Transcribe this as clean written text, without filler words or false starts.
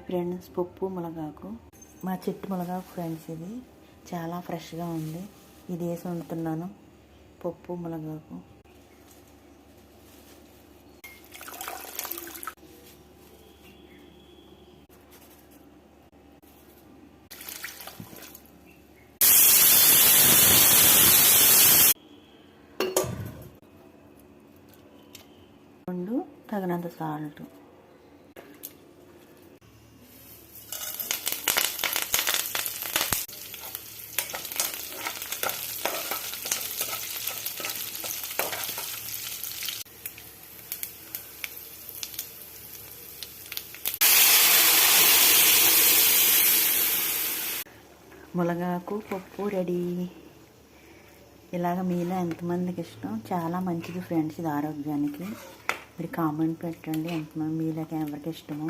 Friends, పప్పు మునగాకు, మా చెట్టు మునగాకు ఫ్రెండ్స్. ఇది చాలా ఫ్రెష్గా ఉంది. ఇది వేసి వండుతున్నాను పప్పు మునగాకు. తగినంత సాల్ట్, మునగాకు పప్పు రెడీ. ఇలాగ మీలో ఎంతమందికి ఇష్టం? చాలా మంచిది ఫ్రెండ్స్ ఇది ఆరోగ్యానికి. మీరు కామెంట్ పెట్టండి ఎంతమంది మీలోకి ఎవరికి ఇష్టమో.